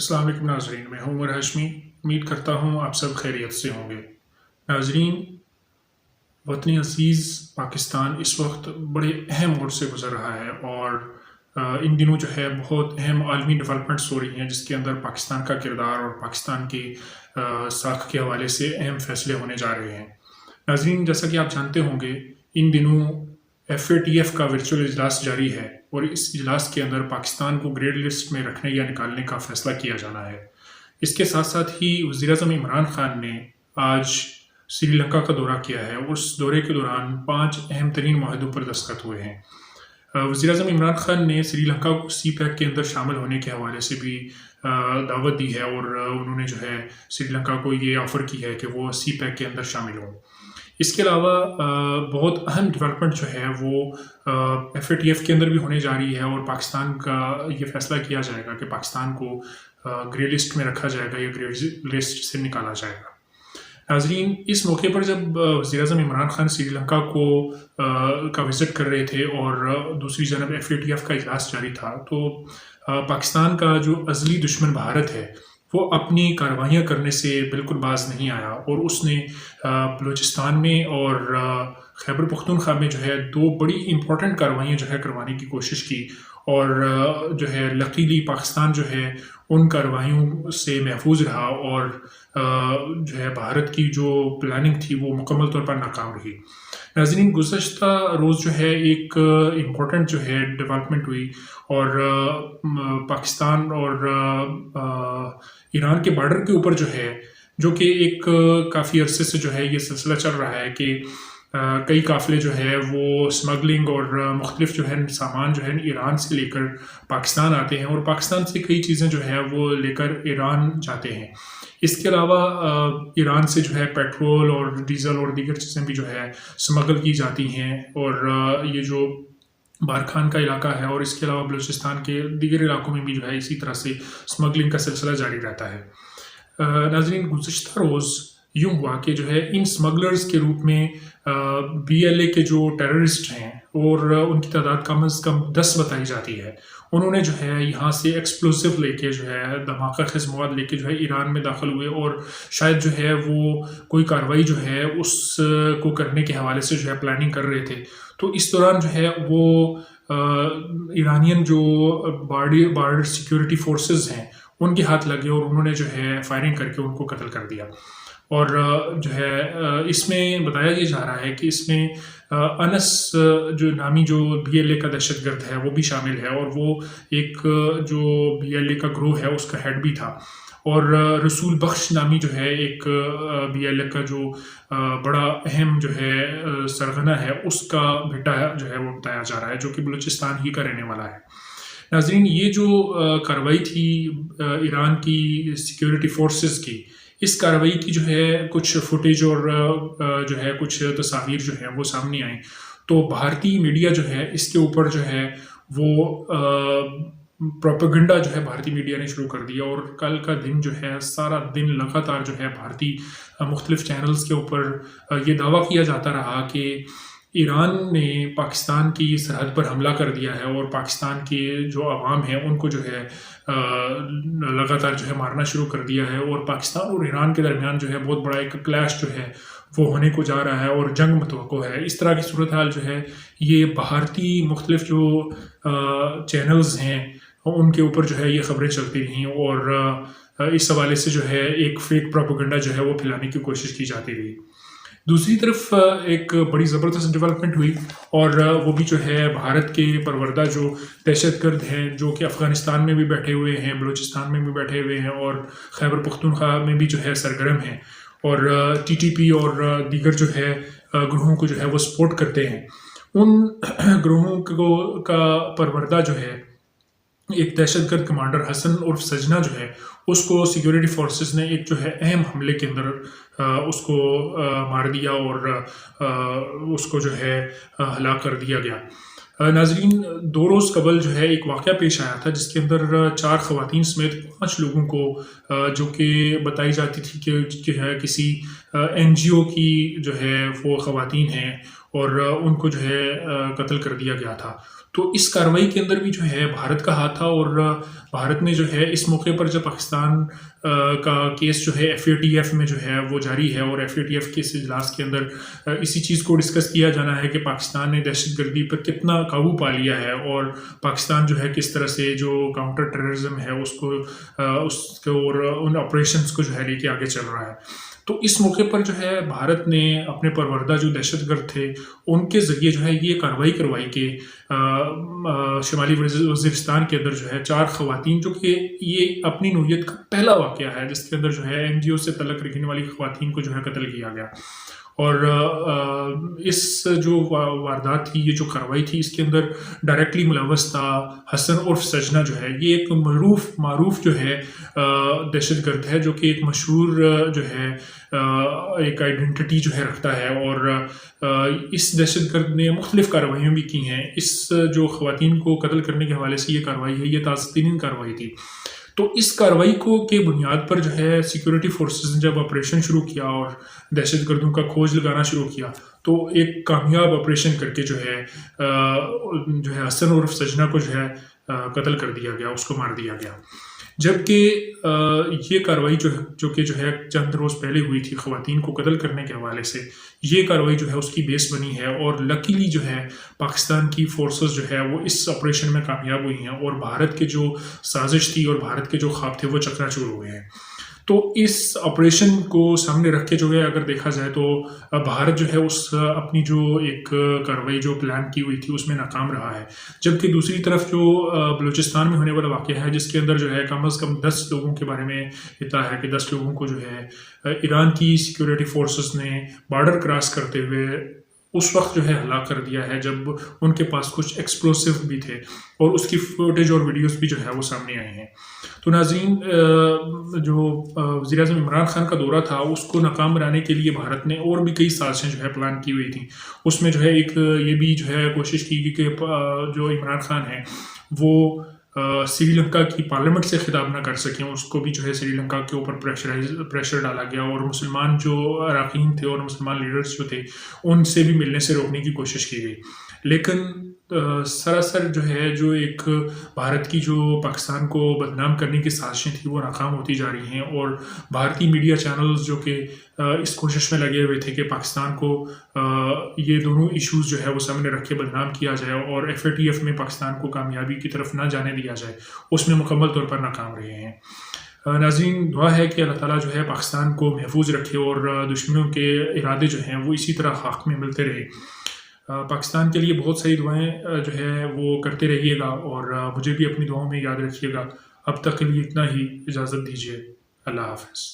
السلام علیکم ناظرین، میں ہوں عمر ہاشمی۔ امید کرتا ہوں آپ سب خیریت سے ہوں گے۔ ناظرین، وطن عزیز پاکستان اس وقت بڑے اہم موڑ سے گزر رہا ہے اور ان دنوں جو ہے بہت اہم عالمی ڈیولپمنٹس ہو رہی ہیں جس کے اندر پاکستان کا کردار اور پاکستان کی ساکھ کے حوالے سے اہم فیصلے ہونے جا رہے ہیں۔ ناظرین، جیسا کہ آپ جانتے ہوں گے، ان دنوں FATF کا ورچوئل اجلاس جاری ہے اور اس اجلاس کے اندر پاکستان کو گریڈ لسٹ میں رکھنے یا نکالنے کا فیصلہ کیا جانا ہے۔ اس کے ساتھ ساتھ ہی وزیر اعظم عمران خان نے آج سری لنکا کا دورہ کیا ہے اور اس دورے کے دوران 5 اہم ترین معاہدوں پر دستخط ہوئے ہیں۔ وزیر اعظم عمران خان نے سری لنکا کو CPEC کے اندر شامل ہونے کے حوالے سے بھی دعوت دی ہے اور انہوں نے جو ہے سری لنکا کو یہ آفر کی ہے کہ وہ CPEC کے اندر شامل ہوں۔ اس کے علاوہ بہت اہم ڈیولپمنٹ جو ہے وہ FATF کے اندر بھی ہونے جا رہی ہے اور پاکستان کا یہ فیصلہ کیا جائے گا کہ پاکستان کو گرے لسٹ میں رکھا جائے گا یا گرے لسٹ سے نکالا جائے گا۔ ناظرین، اس موقع پر جب وزیر اعظم عمران خان سری لنکا کا وزٹ کر رہے تھے اور دوسری جانب FATF کا اجلاس جاری تھا تو پاکستان کا جو ازلی دشمن بھارت ہے وہ اپنی کارروائیاں کرنے سے بالکل باز نہیں آیا اور اس نے بلوچستان میں اور خیبر پختونخوا میں جو ہے 2 بڑی امپورٹنٹ کارروائیاں جو ہے کروانے کی کوشش کی اور جو ہے لکیلی پاکستان جو ہے ان کارروائیوں سے محفوظ رہا اور جو ہے بھارت کی جو پلاننگ تھی وہ مکمل طور پر ناکام رہی۔ ناظرین، گزشتہ روز جو ہے ایک امپورٹنٹ جو ہے ڈیولپمنٹ ہوئی اور پاکستان اور ایران کے بارڈر کے اوپر جو کہ ایک کافی عرصے سے جو ہے یہ سلسلہ چل رہا ہے کہ کئی قافلے جو ہے وہ اسمگلنگ اور مختلف جو ہے سامان جو ہے ایران سے لے کر پاکستان آتے ہیں اور پاکستان سے کئی چیزیں جو ہے وہ لے کر ایران جاتے ہیں۔ اس کے علاوہ ایران سے جو ہے پیٹرول اور ڈیزل اور دیگر چیزیں بھی جو ہے اسمگل کی جاتی ہیں اور یہ جو بارکھان کا علاقہ ہے اور اس کے علاوہ بلوچستان کے دیگر علاقوں میں بھی جو ہے اسی طرح سے اسمگلنگ کا سلسلہ جاری رہتا ہے۔ ناظرین، گزشتہ روز یوں ہوا کہ جو ہے ان اسمگلرز کے روپ میں BLA کے جو ٹیررسٹ ہیں اور ان کی تعداد کم از کم 10 بتائی جاتی ہے، انہوں نے جو ہے یہاں سے ایکسپلوسیو لے کے جو ہے دھماکہ خیز مواد لے کے جو ہے ایران میں داخل ہوئے اور شاید جو ہے وہ کوئی کارروائی جو ہے اس کو کرنے کے حوالے سے جو ہے پلاننگ کر رہے تھے۔ تو اس دوران جو ہے وہ ایرانین جو بارڈر سیکیورٹی فورسز ہیں ان کے ہاتھ لگے اور انہوں نے جو ہے فائرنگ کر کے ان کو قتل کر دیا۔ اور جو ہے اس میں بتایا یہ جا رہا ہے کہ اس میں انس جو نامی جو BLA کا دہشت گرد ہے وہ بھی شامل ہے اور وہ ایک جو BLA کا گروہ ہے اس کا ہیڈ بھی تھا اور رسول بخش نامی جو ہے ایک BLA کا جو بڑا اہم جو ہے سرغنہ ہے اس کا بیٹا جو ہے وہ بتایا جا رہا ہے جو کہ بلوچستان ہی کا رہنے والا ہے۔ ناظرین، یہ جو کارروائی تھی ایران کی سیکیورٹی فورسز کی، اس کارروائی کی جو ہے کچھ فوٹیج اور جو ہے کچھ تصاویر جو ہیں وہ سامنے آئیں تو بھارتی میڈیا جو ہے اس کے اوپر جو ہے وہ پروپیگنڈا جو ہے بھارتی میڈیا نے شروع کر دیا اور کل کا دن جو ہے سارا دن لگاتار جو ہے بھارتی مختلف چینلز کے اوپر یہ دعویٰ کیا جاتا رہا کہ ایران نے پاکستان کی سرحد پر حملہ کر دیا ہے اور پاکستان کے جو عوام ہیں ان کو جو ہے لگاتار جو ہے مارنا شروع کر دیا ہے اور پاکستان اور ایران کے درمیان جو ہے بہت بڑا ایک کلیش جو ہے وہ ہونے کو جا رہا ہے اور جنگ متوقع ہے۔ اس طرح کی صورتحال جو ہے یہ بھارتی مختلف جو چینلز ہیں ان کے اوپر جو ہے یہ خبریں چلتی رہیں اور اس حوالے سے جو ہے ایک فیک پروپیگنڈا جو ہے وہ پھیلانے کی کوشش کی جاتی رہی۔ دوسری طرف ایک بڑی زبردست ڈیولپمنٹ ہوئی اور وہ بھی جو ہے بھارت کے پروردہ جو دہشت گرد ہیں جو کہ افغانستان میں بھی بیٹھے ہوئے ہیں، بلوچستان میں بھی بیٹھے ہوئے ہیں اور خیبر پختونخوا میں بھی جو ہے سرگرم ہیں اور TTP اور دیگر جو ہے گروہوں کو جو ہے وہ سپورٹ کرتے ہیں، ان گروہوں کا پروردہ جو ہے ایک دہشت گرد کمانڈر حسن عرف سجنا جو ہے اس کو سیکیورٹی فورسز نے ایک جو ہے اہم حملے کے اندر اس کو مار دیا اور اس کو جو ہے ہلاک کر دیا گیا۔ ناظرین، 2 روز قبل جو ہے ایک واقعہ پیش آیا تھا جس کے اندر 4 خواتین سمیت 5 لوگوں کو جو کہ بتائی جاتی تھی کہ کسی NGO کی جو ہے وہ خواتین ہیں اور ان کو جو ہے قتل کر دیا گیا تھا۔ تو اس کارروائی کے اندر بھی جو ہے بھارت کا ہاتھ تھا، اور بھارت نے جو ہے اس موقع پر جب پاکستان کا کیس جو ہے FATF میں جو ہے وہ جاری ہے، اور FATF کے اس اجلاس کے اندر اسی چیز کو ڈسکس کیا جانا ہے کہ پاکستان نے دہشت گردی پر کتنا قابو پا لیا ہے، اور پاکستان جو ہے کس طرح سے جو کاؤنٹر ٹیررزم ہے اس کو اور ان آپریشنز کو جو ہے لے کے آگے چل رہا ہے۔ تو اس موقع پر جو ہے بھارت نے اپنے پروردہ جو دہشت گرد تھے ان کے ذریعے جو ہے یہ کارروائی کروائی کہ شمالی وزیرستان کے اندر جو ہے 4 خواتین، جو کہ یہ اپنی نوعیت کا پہلا واقعہ ہے جس کے اندر جو ہے NGO سے تعلق رکھنے والی خواتین کو جو ہے قتل کیا گیا۔ اور اس جو واردات تھی، یہ جو کارروائی تھی، اس کے اندر ڈائریکٹلی ملوث تھا حسن عرف سجنا جو ہے، یہ ایک معروف جو ہے دہشت گرد ہے، جو کہ ایک مشہور جو ہے ایک آئیڈینٹی جو ہے رکھتا ہے، اور اس دہشت گرد نے مختلف کارروائیاں بھی کی ہیں۔ اس جو خواتین کو قتل کرنے کے حوالے سے یہ کارروائی ہے، یہ تازہ ترین کارروائی تھی۔ تو اس کارروائی کو کے بنیاد پر جو ہے سیکورٹی فورسز نے جب آپریشن شروع کیا اور دہشت گردوں کا کھوج لگانا شروع کیا، تو ایک کامیاب آپریشن کر کے جو ہے حسن عرف سجنا کو جو ہے قتل کر دیا گیا، اس کو مار دیا گیا۔ جبکہ یہ کارروائی جو کہ چند روز پہلے ہوئی تھی خواتین کو قتل کرنے کے حوالے سے، یہ کارروائی جو ہے اس کی بیس بنی ہے، اور لکیلی جو ہے پاکستان کی فورسز جو ہے وہ اس آپریشن میں کامیاب ہوئی ہیں، اور بھارت کے جو سازش تھی اور بھارت کے جو خواب تھے وہ چکناچور ہوئے ہیں۔ تو اس آپریشن کو سامنے رکھ کے جو ہے اگر دیکھا جائے تو بھارت جو ہے اس اپنی جو ایک کارروائی جو پلان کی ہوئی تھی اس میں ناکام رہا ہے، جبکہ دوسری طرف جو بلوچستان میں ہونے والا واقعہ ہے جس کے اندر جو ہے کم از کم 10 لوگوں کے بارے میں اطلاع ہے کہ 10 لوگوں کو جو ہے ایران کی سیکورٹی فورسز نے بارڈر کراس کرتے ہوئے اس وقت جو ہے ہلاک کر دیا ہے جب ان کے پاس کچھ ایکسپلوسیو بھی تھے، اور اس کی فوٹیج اور ویڈیوز بھی جو ہے وہ سامنے آئے ہیں۔ تو ناظرین، جو وزیر اعظم عمران خان کا دورہ تھا اس کو ناکام بنانے کے لیے بھارت نے اور بھی کئی سازشیں جو ہے پلان کی ہوئی تھیں۔ اس میں جو ہے ایک یہ بھی جو ہے کوشش کی گئی کہ جو عمران خان ہے وہ سری لنکا کی پارلیمنٹ سے خطاب نہ کر سکیں، اس کو بھی جو ہے سری لنکا کے اوپر پریشر ڈالا گیا، اور مسلمان جو اراکین تھے اور مسلمان لیڈرز جو تھے ان سے بھی ملنے سے روکنے کی کوشش کی گئی۔ لیکن سراسر جو ہے جو ایک بھارت کی جو پاکستان کو بدنام کرنے کی سازشیں تھیں وہ ناکام ہوتی جا رہی ہیں، اور بھارتی میڈیا چینلز جو کہ اس کوشش میں لگے ہوئے تھے کہ پاکستان کو یہ دونوں ایشوز جو ہے وہ سامنے رکھ کے بدنام کیا جائے اور FATF میں پاکستان کو کامیابی کی طرف نہ جانے دیا جائے، اس میں مکمل طور پر ناکام رہے ہیں۔ ناظرین، دعا ہے کہ اللہ تعالیٰ جو ہے پاکستان کو محفوظ رکھے اور دشمنوں کے ارادے جو ہیں وہ اسی طرح خاک میں ملتے رہے۔ پاکستان کے لیے بہت ساری دعائیں جو ہے وہ کرتے رہیے گا، اور مجھے بھی اپنی دعاؤں میں یاد رکھیے گا۔ اب تک کے لیے اتنا ہی، اجازت دیجیے، اللہ حافظ۔